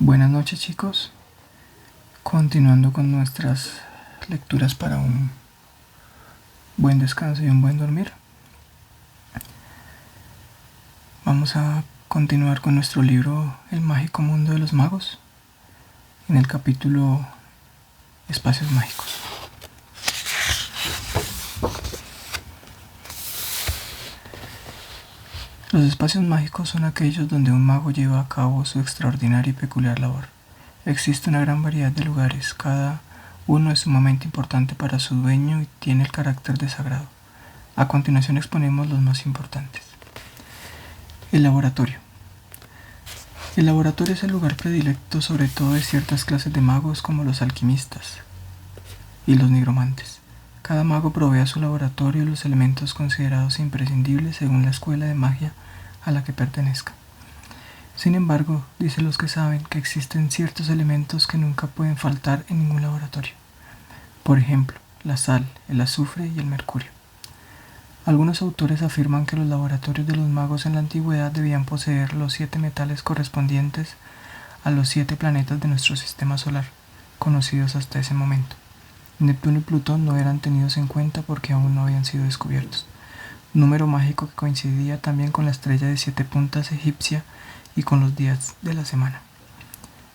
Buenas noches, chicos, continuando con nuestras lecturas para un buen descanso y un buen dormir. Vamos a continuar con nuestro libro El mágico mundo de los magos, en el capítulo Espacios mágicos. Los espacios mágicos son aquellos donde un mago lleva a cabo su extraordinaria y peculiar labor. Existe una gran variedad de lugares, cada uno es sumamente importante para su dueño y tiene el carácter de sagrado. A continuación exponemos los más importantes. El laboratorio. El laboratorio es el lugar predilecto sobre todo de ciertas clases de magos como los alquimistas y los nigromantes. Cada mago provee a su laboratorio los elementos considerados imprescindibles según la escuela de magia a la que pertenezca. Sin embargo, dicen los que saben que existen ciertos elementos que nunca pueden faltar en ningún laboratorio. Por ejemplo, la sal, el azufre y el mercurio. Algunos autores afirman que los laboratorios de los magos en la antigüedad debían poseer los 7 metales correspondientes a los 7 planetas de nuestro sistema solar, conocidos hasta ese momento. Neptuno y Plutón no eran tenidos en cuenta porque aún no habían sido descubiertos. Número mágico que coincidía también con la estrella de 7 puntas egipcia y con los días de la semana.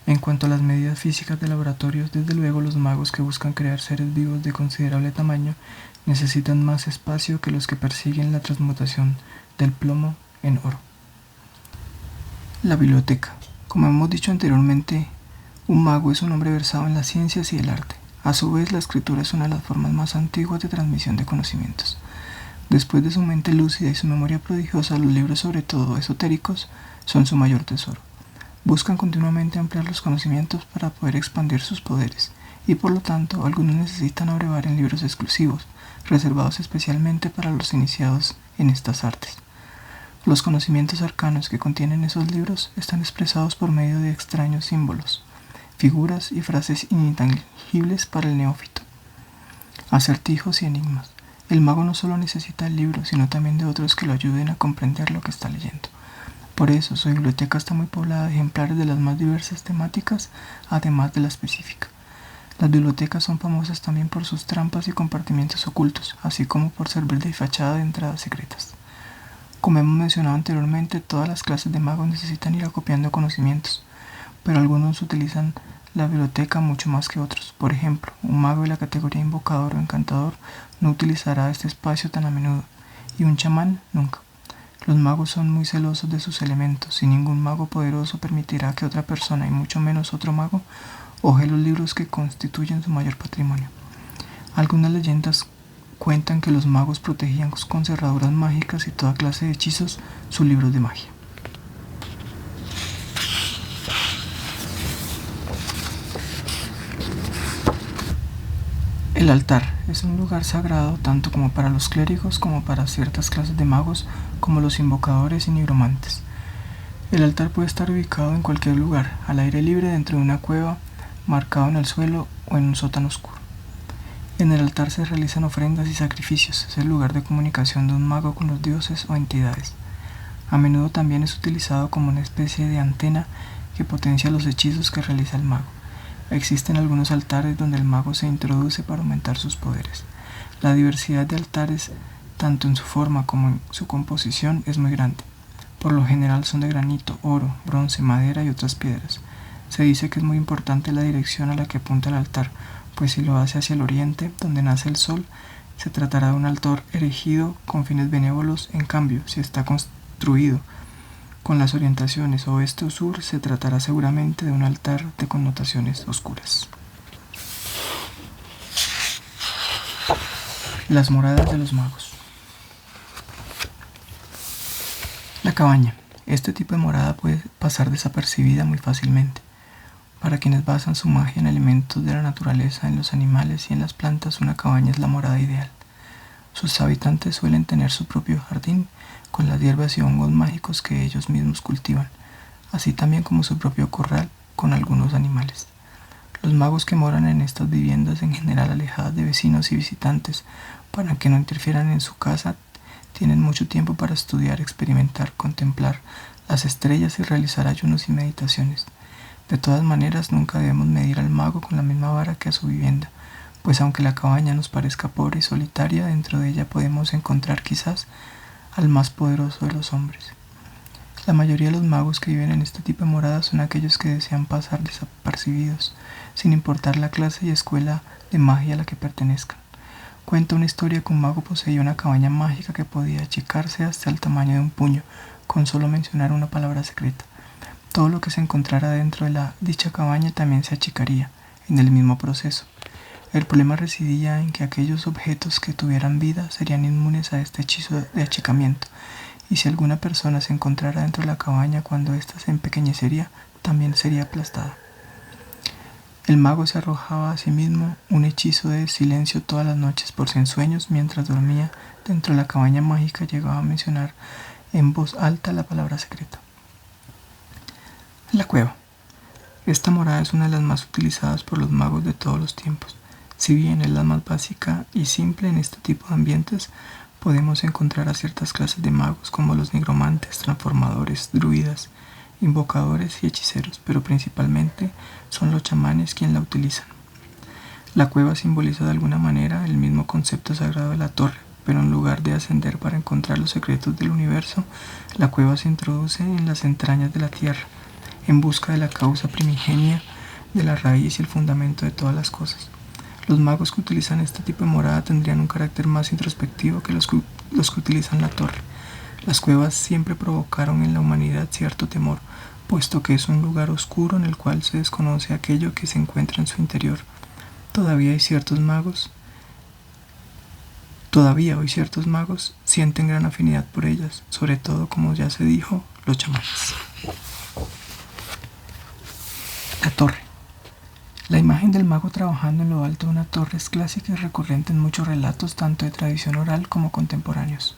En cuanto a las medidas físicas de laboratorios, desde luego los magos que buscan crear seres vivos de considerable tamaño necesitan más espacio que los que persiguen la transmutación del plomo en oro. La biblioteca. Como hemos dicho anteriormente, un mago es un hombre versado en las ciencias y el arte. A su vez, la escritura es una de las formas más antiguas de transmisión de conocimientos. Después de su mente lúcida y su memoria prodigiosa, los libros, sobre todo esotéricos, son su mayor tesoro. Buscan continuamente ampliar los conocimientos para poder expandir sus poderes, y por lo tanto, algunos necesitan abrevar en libros exclusivos, reservados especialmente para los iniciados en estas artes. Los conocimientos arcanos que contienen esos libros están expresados por medio de extraños símbolos, figuras y frases inintangibles para el neófito. Acertijos y enigmas. El mago no solo necesita el libro, sino también de otros que lo ayuden a comprender lo que está leyendo. Por eso, su biblioteca está muy poblada de ejemplares de las más diversas temáticas, además de la específica. Las bibliotecas son famosas también por sus trampas y compartimientos ocultos, así como por servir de fachada de entradas secretas. Como hemos mencionado anteriormente, todas las clases de magos necesitan ir acopiando conocimientos, pero algunos utilizan la biblioteca mucho más que otros. Por ejemplo, un mago de la categoría invocador o encantador no utilizará este espacio tan a menudo, y un chamán nunca. Los magos son muy celosos de sus elementos, y ningún mago poderoso permitirá que otra persona, y mucho menos otro mago, hoje los libros que constituyen su mayor patrimonio. Algunas leyendas cuentan que los magos protegían con cerraduras mágicas y toda clase de hechizos sus libros de magia. El altar es un lugar sagrado tanto como para los clérigos como para ciertas clases de magos como los invocadores y nigromantes. El altar puede estar ubicado en cualquier lugar, al aire libre, dentro de una cueva, marcado en el suelo o en un sótano oscuro. En el altar se realizan ofrendas y sacrificios, es el lugar de comunicación de un mago con los dioses o entidades. A menudo también es utilizado como una especie de antena que potencia los hechizos que realiza el mago. Existen algunos altares donde el mago se introduce para aumentar sus poderes. La diversidad de altares, tanto en su forma como en su composición, es muy grande. Por lo general son de granito, oro, bronce, madera y otras piedras. Se dice que es muy importante la dirección a la que apunta el altar, pues si lo hace hacia el oriente, donde nace el sol, se tratará de un altar erigido con fines benévolos. En cambio, si está construido con las orientaciones oeste o sur, se tratará seguramente de un altar de connotaciones oscuras. Las moradas de los magos. La cabaña. Este tipo de morada puede pasar desapercibida muy fácilmente. Para quienes basan su magia en elementos de la naturaleza, en los animales y en las plantas, una cabaña es la morada ideal. Sus habitantes suelen tener su propio jardín con las hierbas y hongos mágicos que ellos mismos cultivan, así también como su propio corral con algunos animales. Los magos que moran en estas viviendas, en general alejadas de vecinos y visitantes, para que no interfieran en su casa, tienen mucho tiempo para estudiar, experimentar, contemplar las estrellas y realizar ayunos y meditaciones. De todas maneras, nunca debemos medir al mago con la misma vara que a su vivienda, pues aunque la cabaña nos parezca pobre y solitaria, dentro de ella podemos encontrar quizás al más poderoso de los hombres. La mayoría de los magos que viven en este tipo de moradas son aquellos que desean pasar desapercibidos, sin importar la clase y escuela de magia a la que pertenezcan. Cuenta una historia que un mago poseía una cabaña mágica que podía achicarse hasta el tamaño de un puño, con solo mencionar una palabra secreta. Todo lo que se encontrara dentro de dicha cabaña también se achicaría, en el mismo proceso. El problema residía en que aquellos objetos que tuvieran vida serían inmunes a este hechizo de achicamiento, y si alguna persona se encontrara dentro de la cabaña cuando ésta se empequeñecería, también sería aplastada. El mago se arrojaba a sí mismo un hechizo de silencio todas las noches por si en sueños, mientras dormía dentro de la cabaña mágica, llegaba a mencionar en voz alta la palabra secreta. La cueva. Esta morada es una de las más utilizadas por los magos de todos los tiempos. Si bien es la más básica y simple en este tipo de ambientes, podemos encontrar a ciertas clases de magos como los nigromantes, transformadores, druidas, invocadores y hechiceros, pero principalmente son los chamanes quienes la utilizan. La cueva simboliza de alguna manera el mismo concepto sagrado de la torre, pero en lugar de ascender para encontrar los secretos del universo, la cueva se introduce en las entrañas de la tierra, en busca de la causa primigenia, de la raíz y el fundamento de todas las cosas. Los magos que utilizan este tipo de morada tendrían un carácter más introspectivo que los que utilizan la torre. Las cuevas siempre provocaron en la humanidad cierto temor, puesto que es un lugar oscuro en el cual se desconoce aquello que se encuentra en su interior. Todavía hoy ciertos magos sienten gran afinidad por ellas, sobre todo, como ya se dijo, los chamanes. La torre. La imagen del mago trabajando en lo alto de una torre es clásica y recurrente en muchos relatos, tanto de tradición oral como contemporáneos.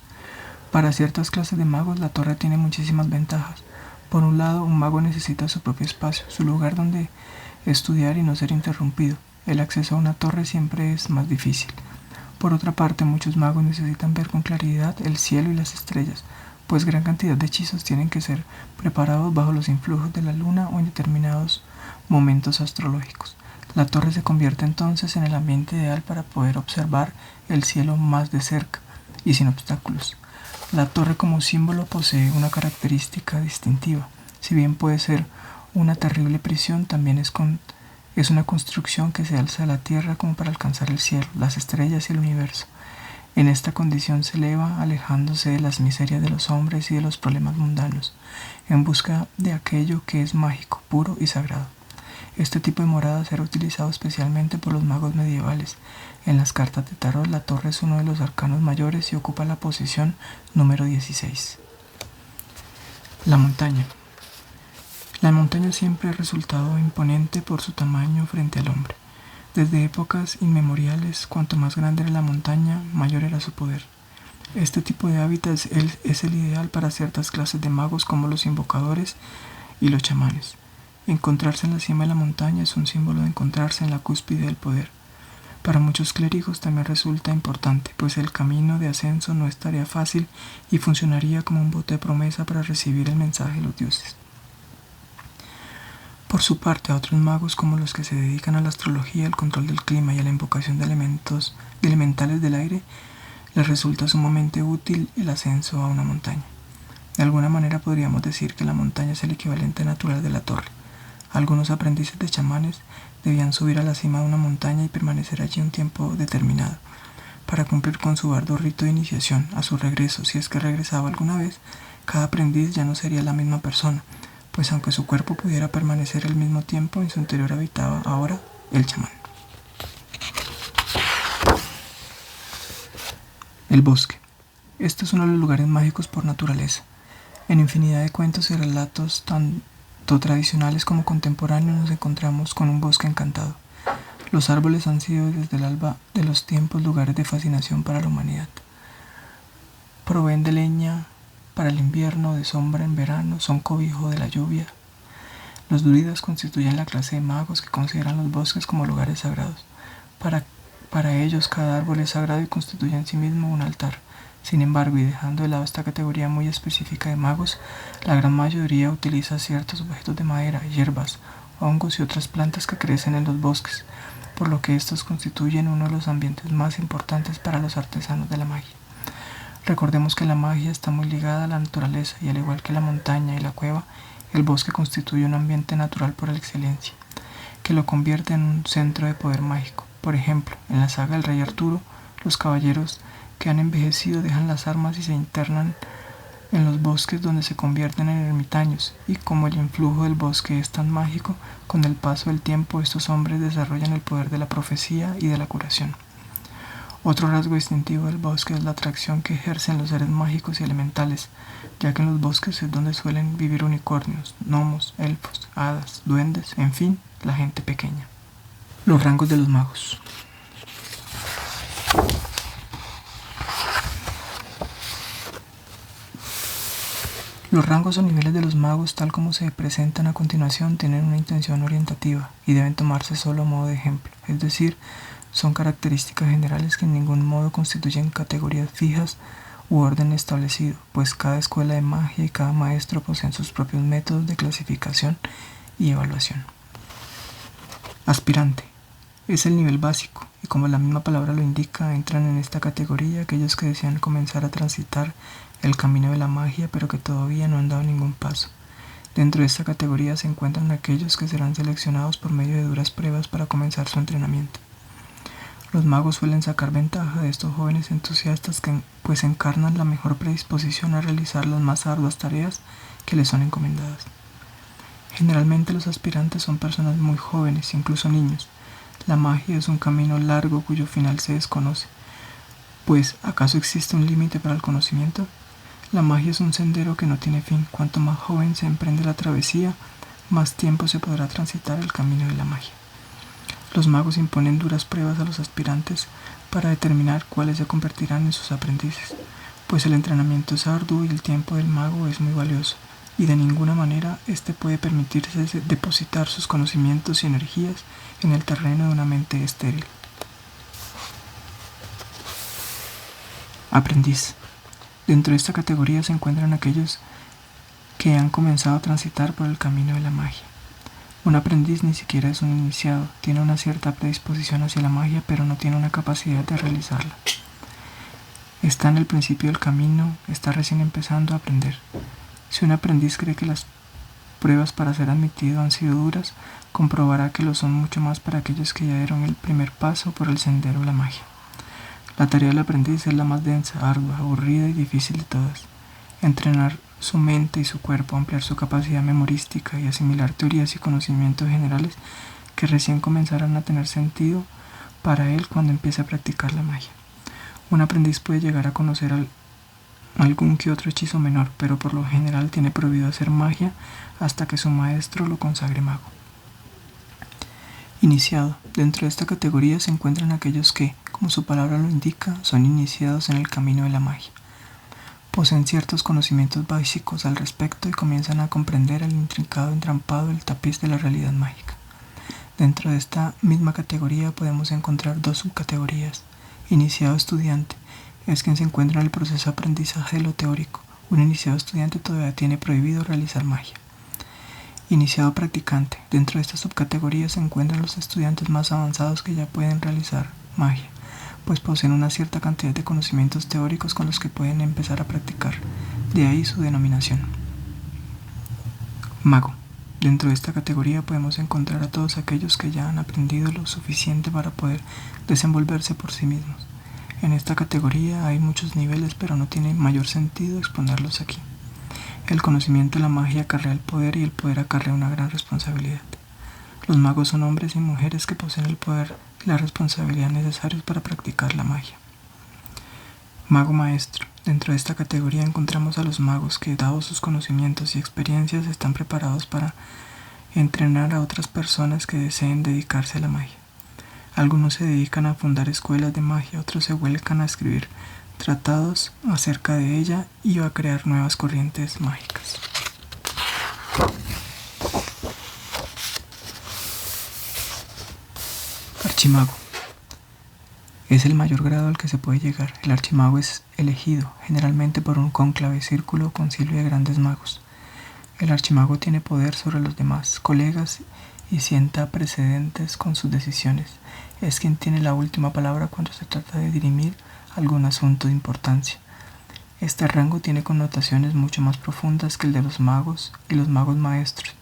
Para ciertas clases de magos, la torre tiene muchísimas ventajas. Por un lado, un mago necesita su propio espacio, su lugar donde estudiar y no ser interrumpido. El acceso a una torre siempre es más difícil. Por otra parte, muchos magos necesitan ver con claridad el cielo y las estrellas, pues gran cantidad de hechizos tienen que ser preparados bajo los influjos de la luna o en determinados momentos astrológicos. La torre se convierte entonces en el ambiente ideal para poder observar el cielo más de cerca y sin obstáculos. La torre como símbolo posee una característica distintiva. Si bien puede ser una terrible prisión, también es una construcción que se alza de la tierra como para alcanzar el cielo, las estrellas y el universo. En esta condición se eleva, alejándose de las miserias de los hombres y de los problemas mundanos, en busca de aquello que es mágico, puro y sagrado. Este tipo de morada era utilizado especialmente por los magos medievales. En las cartas de tarot, la torre es uno de los arcanos mayores y ocupa la posición número 16. La montaña. La montaña siempre ha resultado imponente por su tamaño frente al hombre. Desde épocas inmemoriales, cuanto más grande era la montaña, mayor era su poder. Este tipo de hábitat es el ideal para ciertas clases de magos como los invocadores y los chamanes. Encontrarse en la cima de la montaña es un símbolo de encontrarse en la cúspide del poder. Para muchos clérigos también resulta importante, pues el camino de ascenso no es tarea fácil y funcionaría como un bote de promesa para recibir el mensaje de los dioses. Por su parte, a otros magos como los que se dedican a la astrología, el control del clima y a la invocación de elementales del aire, les resulta sumamente útil el ascenso a una montaña. De alguna manera podríamos decir que la montaña es el equivalente natural de la torre. Algunos aprendices de chamanes debían subir a la cima de una montaña y permanecer allí un tiempo determinado, para cumplir con su arduo rito de iniciación. A su regreso, si es que regresaba alguna vez, cada aprendiz ya no sería la misma persona, pues aunque su cuerpo pudiera permanecer el mismo tiempo, en su interior habitaba ahora el chamán. El bosque. Este es uno de los lugares mágicos por naturaleza. En infinidad de cuentos y relatos, tanto tradicionales como contemporáneos, nos encontramos con un bosque encantado. Los árboles han sido desde el alba de los tiempos lugares de fascinación para la humanidad. Proveen de leña para el invierno, de sombra en verano, son cobijo de la lluvia. Los druidas constituyen la clase de magos que consideran los bosques como lugares sagrados. Para ellos cada árbol es sagrado y constituye en sí mismo un altar. Sin embargo, y dejando de lado esta categoría muy específica de magos, la gran mayoría utiliza ciertos objetos de madera, hierbas hongos y otras plantas que crecen en los bosques, por lo que estos constituyen uno de los ambientes más importantes para los artesanos de la magia. Recordemos que la magia está muy ligada a la naturaleza y al igual que la montaña y la cueva, el bosque constituye un ambiente natural por excelencia, que lo convierte en un centro de poder mágico. Por ejemplo, en la saga del Rey Arturo, los caballeros que han envejecido dejan las armas y se internan en los bosques donde se convierten en ermitaños, y como el influjo del bosque es tan mágico, con el paso del tiempo estos hombres desarrollan el poder de la profecía y de la curación. Otro rasgo distintivo del bosque es la atracción que ejercen los seres mágicos y elementales, ya que en los bosques es donde suelen vivir unicornios, gnomos, elfos, hadas, duendes, en fin, la gente pequeña. Los rangos de los magos. Los rangos o niveles de los magos, tal como se presentan a continuación, tienen una intención orientativa y deben tomarse solo a modo de ejemplo, es decir, son características generales que en ningún modo constituyen categorías fijas u orden establecido, pues cada escuela de magia y cada maestro poseen sus propios métodos de clasificación y evaluación. Aspirante. Es el nivel básico, y como la misma palabra lo indica, entran en esta categoría aquellos que desean comenzar a transitar el camino de la magia, pero que todavía no han dado ningún paso. Dentro de esta categoría se encuentran aquellos que serán seleccionados por medio de duras pruebas para comenzar su entrenamiento. Los magos suelen sacar ventaja de estos jóvenes entusiastas que pues encarnan la mejor predisposición a realizar las más arduas tareas que les son encomendadas. Generalmente los aspirantes son personas muy jóvenes, incluso niños. La magia es un camino largo cuyo final se desconoce. Pues, ¿acaso existe un límite para el conocimiento? La magia es un sendero que no tiene fin. Cuanto más joven se emprende la travesía, más tiempo se podrá transitar el camino de la magia. Los magos imponen duras pruebas a los aspirantes para determinar cuáles se convertirán en sus aprendices, pues el entrenamiento es arduo y el tiempo del mago es muy valioso, y de ninguna manera éste puede permitirse depositar sus conocimientos y energías en el terreno de una mente estéril. Aprendiz. Dentro de esta categoría se encuentran aquellos que han comenzado a transitar por el camino de la magia. Un aprendiz ni siquiera es un iniciado, tiene una cierta predisposición hacia la magia, pero no tiene una capacidad de realizarla. Está en el principio del camino, está recién empezando a aprender. Si un aprendiz cree que las pruebas para ser admitido han sido duras, comprobará que lo son mucho más para aquellos que ya dieron el primer paso por el sendero de la magia. La tarea del aprendiz es la más densa, ardua, aburrida y difícil de todas. Entrenar su mente y su cuerpo, ampliar su capacidad memorística y asimilar teorías y conocimientos generales que recién comenzarán a tener sentido para él cuando empiece a practicar la magia. Un aprendiz puede llegar a conocer algún que otro hechizo menor, pero por lo general tiene prohibido hacer magia hasta que su maestro lo consagre mago. Iniciado. Dentro de esta categoría se encuentran aquellos que, como su palabra lo indica, son iniciados en el camino de la magia. Poseen ciertos conocimientos básicos al respecto y comienzan a comprender el intrincado entrampado del tapiz de la realidad mágica. Dentro de esta misma categoría podemos encontrar dos subcategorías. Iniciado estudiante es quien se encuentra en el proceso de aprendizaje de lo teórico. Un iniciado estudiante todavía tiene prohibido realizar magia. Iniciado practicante. Dentro de esta subcategoría se encuentran los estudiantes más avanzados que ya pueden realizar magia, pues poseen una cierta cantidad de conocimientos teóricos con los que pueden empezar a practicar, de ahí su denominación. Mago. Dentro de esta categoría podemos encontrar a todos aquellos que ya han aprendido lo suficiente para poder desenvolverse por sí mismos. En esta categoría hay muchos niveles, pero no tiene mayor sentido exponerlos aquí. El conocimiento de la magia acarrea el poder y el poder acarrea una gran responsabilidad. Los magos son hombres y mujeres que poseen el poder y la responsabilidad necesarios para practicar la magia. Mago maestro. Dentro de esta categoría encontramos a los magos que, dados sus conocimientos y experiencias, están preparados para entrenar a otras personas que deseen dedicarse a la magia. Algunos se dedican a fundar escuelas de magia, otros se vuelcan a escribir tratados acerca de ella y a crear nuevas corrientes mágicas. Archimago. Es el mayor grado al que se puede llegar. El archimago es elegido, generalmente por un cónclave, círculo o concilio de grandes magos. El archimago tiene poder sobre los demás colegas y sienta precedentes con sus decisiones. Es quien tiene la última palabra cuando se trata de dirimir algún asunto de importancia. Este rango tiene connotaciones mucho más profundas que el de los magos y los magos maestros,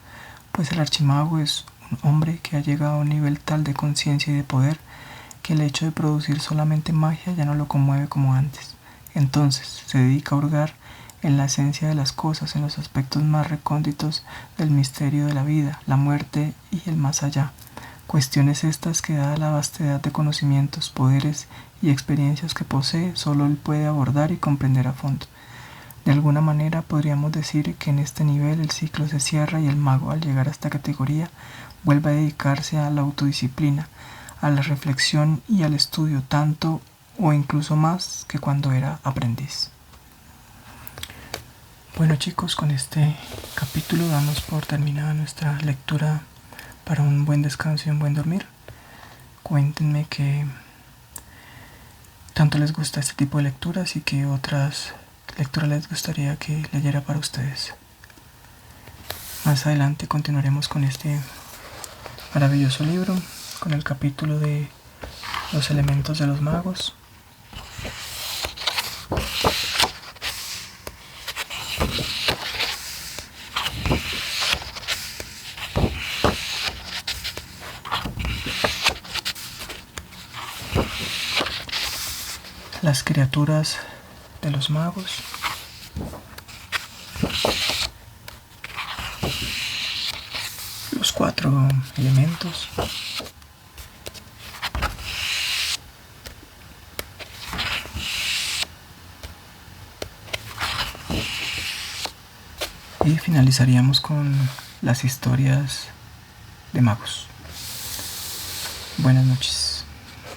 pues el archimago es un hombre que ha llegado a un nivel tal de conciencia y de poder que el hecho de producir solamente magia ya no lo conmueve como antes. Entonces se dedica a hurgar en la esencia de las cosas, en los aspectos más recónditos del misterio de la vida, la muerte y el más allá. Cuestiones estas que, dada la vastedad de conocimientos, poderes y experiencias que posee, solo él puede abordar y comprender a fondo. De alguna manera podríamos decir que en este nivel el ciclo se cierra y el mago, al llegar a esta categoría, vuelve a dedicarse a la autodisciplina, a la reflexión y al estudio, tanto o incluso más que cuando era aprendiz. Bueno chicos, con este capítulo damos por terminada nuestra lectura para un buen descanso y un buen dormir. Cuéntenme qué tanto les gusta este tipo de lecturas y qué otras lecturas les gustaría que leyera para ustedes. Más adelante continuaremos con este maravilloso libro, con el capítulo de los elementos de los magos. Las criaturas de los magos. Los 4 elementos. Y finalizaríamos con las historias de magos. Buenas noches.